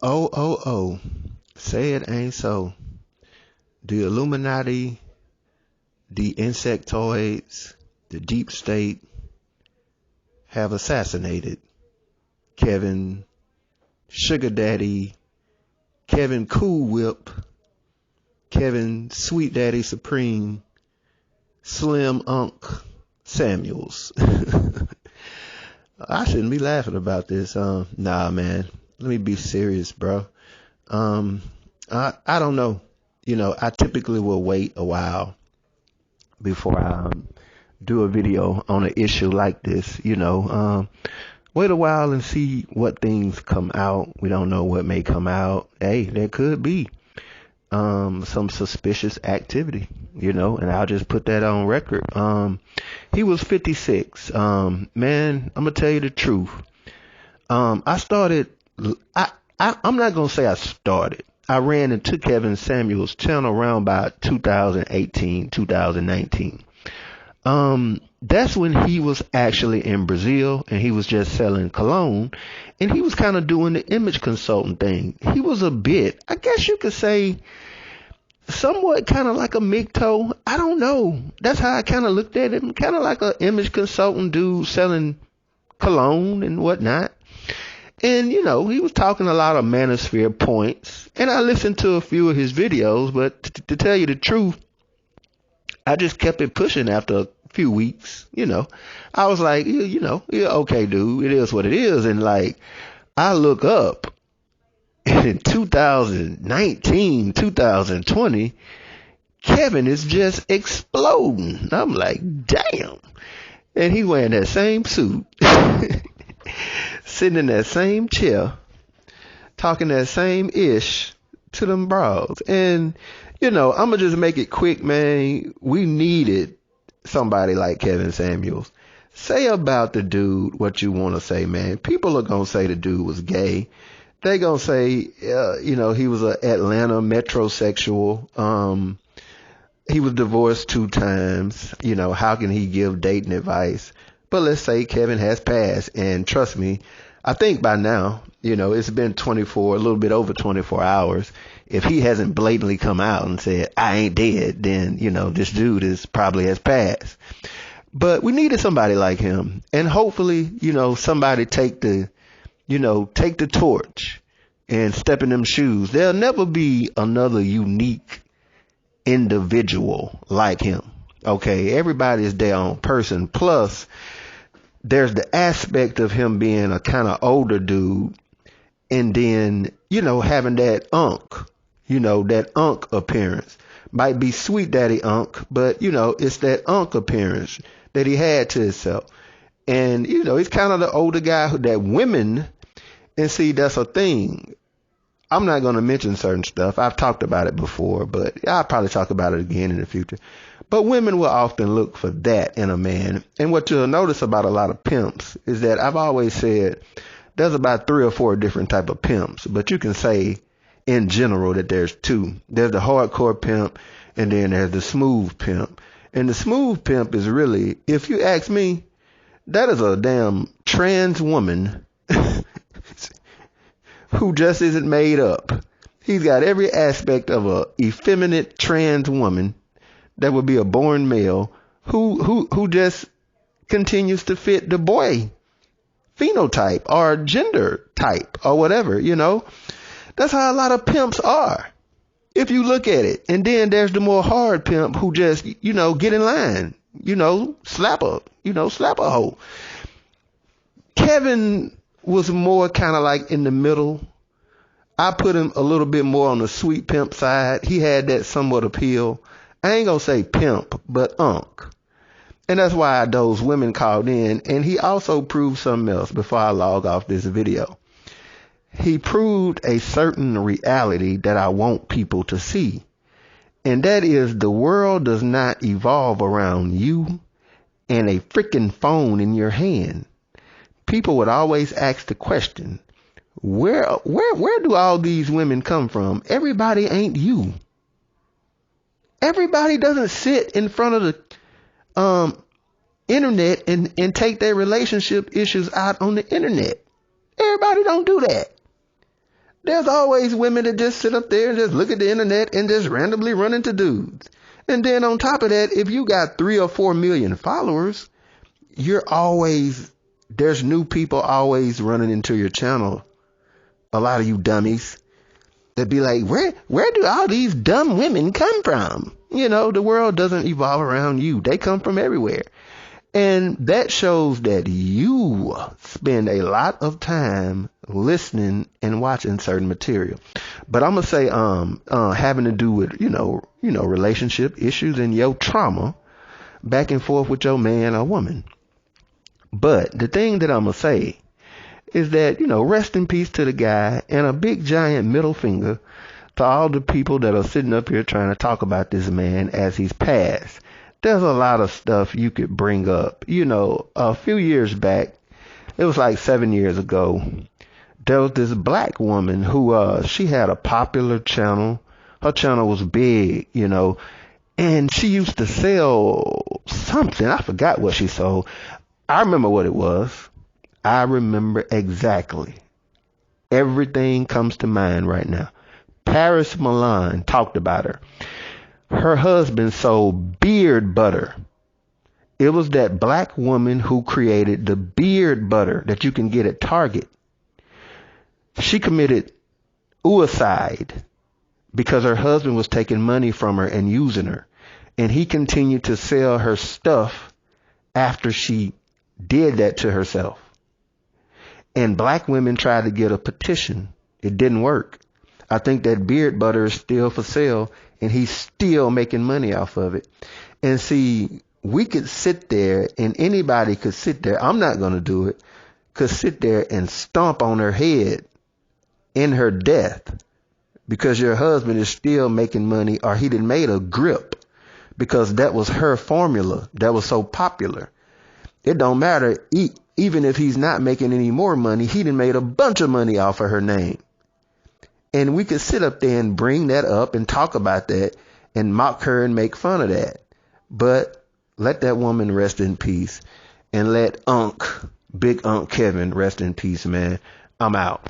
Oh, oh, oh. Say it ain't so. The Illuminati, the insectoids, the deep state have assassinated Kevin Sugar Daddy, Kevin Cool Whip, Kevin Sweet Daddy Supreme, Slim Unk Samuels. I shouldn't be laughing about this. Nah, man. Let me be serious, bro. Um, I don't know. I typically will wait a while before I do a video on an issue like this. Wait a while and see what things come out. We don't know what may come out. Hey, there could be some suspicious activity, and I'll just put that on record. He was 56. Man, I'm gonna tell you the truth. I started. I'm not gonna say I started. I ran into Kevin Samuels' channel around about 2018, 2019. That's when he was actually in Brazil and he was just selling cologne, and he was kind of doing the image consultant thing. He was a bit, I guess you could say, somewhat kind of like a MGTOW. I don't know. That's how I kind of looked at him. Kind of like an image consultant dude selling cologne and whatnot. And, he was talking a lot of manosphere points. And I listened to a few of his videos, but to tell you the truth, I just kept it pushing after a few weeks. I was like, yeah, okay, dude, it is what it is. And like, I look up in 2019, 2020, Kevin is just exploding. I'm like, damn. And he wearing that same suit, sitting in that same chair, talking that same ish to them bras. And, I'm going to just make it quick, man. We needed somebody like Kevin Samuels. Say about the dude what you want to say, man. People are going to say the dude was gay. They going to say, he was an Atlanta metrosexual. He was divorced 2 times. How can he give dating advice? But let's say Kevin has passed. And trust me, I think by now, it's been a little bit over 24 hours. If he hasn't blatantly come out and said, I ain't dead, then, this dude probably has passed. But we needed somebody like him. And hopefully, somebody take the torch and step in them shoes. There'll never be another unique individual like him. Okay, everybody is their own person. Plus, there's the aspect of him being a kind of older dude, and then, having that that unk appearance. Might be Sweet Daddy Unk, but, it's that unk appearance that he had to himself. And, he's kind of the older guy that women, and see, that's a thing. I'm not going to mention certain stuff. I've talked about it before, but I'll probably talk about it again in the future. But women will often look for that in a man. And what you'll notice about a lot of pimps is that I've always said there's about 3 or 4 different type of pimps, but you can say in general that there's 2. There's the hardcore pimp, and then there's the smooth pimp. And the smooth pimp is really, if you ask me, that is a damn trans woman who just isn't made up. He's got every aspect of a effeminate trans woman that would be a born male who just continues to fit the boy phenotype or gender type or whatever, That's how a lot of pimps are, if you look at it. And then there's the more hard pimp who just, get in line, slap a hoe. Kevin was more kind of like in the middle. I put him a little bit more on the sweet pimp side. He had that somewhat appeal. I ain't gonna say pimp, but unk. And that's why those women called in. And he also proved something else before I log off this video. He proved a certain reality that I want people to see. And that is, the world does not evolve around you and a freaking phone in your hand. People would always ask the question, where do all these women come from? Everybody ain't you. Everybody doesn't sit in front of the internet and take their relationship issues out on the internet. Everybody don't do that. There's always women that just sit up there and just look at the internet and just randomly run into dudes. And then on top of that, if you got 3 or 4 million followers, there's new people always running into your channel. A lot of you dummies that be like, where do all these dumb women come from? The world doesn't evolve around you. They come from everywhere. And that shows that you spend a lot of time listening and watching certain material. But I'm gonna say, having to do with, relationship issues and your trauma back and forth with your man or woman. But the thing that I'm gonna say is that, rest in peace to the guy, and a big giant middle finger to all the people that are sitting up here trying to talk about this man as he's passed. There's a lot of stuff you could bring up. A few years back, it was like 7 years ago, there was this black woman who, she had a popular channel. Her channel was big, and she used to sell something. I forgot what she sold. I remember what it was. I remember exactly. Everything comes to mind right now. Paris Milan talked about her. Her husband sold beard butter. It was that black woman who created the beard butter that you can get at Target. She committed suicide because her husband was taking money from her and using her. And he continued to sell her stuff after she did that to herself. And black women tried to get a petition. It didn't work. I think that beard butter is still for sale, and he's still making money off of it. And see, we could sit there, and anybody could sit there, I'm not going to do it, could sit there and stomp on her head in her death because your husband is still making money, or he done made a grip because that was her formula that was so popular. It don't matter. Even if he's not making any more money, he done made a bunch of money off of her name. And we could sit up there and bring that up and talk about that and mock her and make fun of that. But let that woman rest in peace, and let Big Unc Kevin rest in peace, man. I'm out.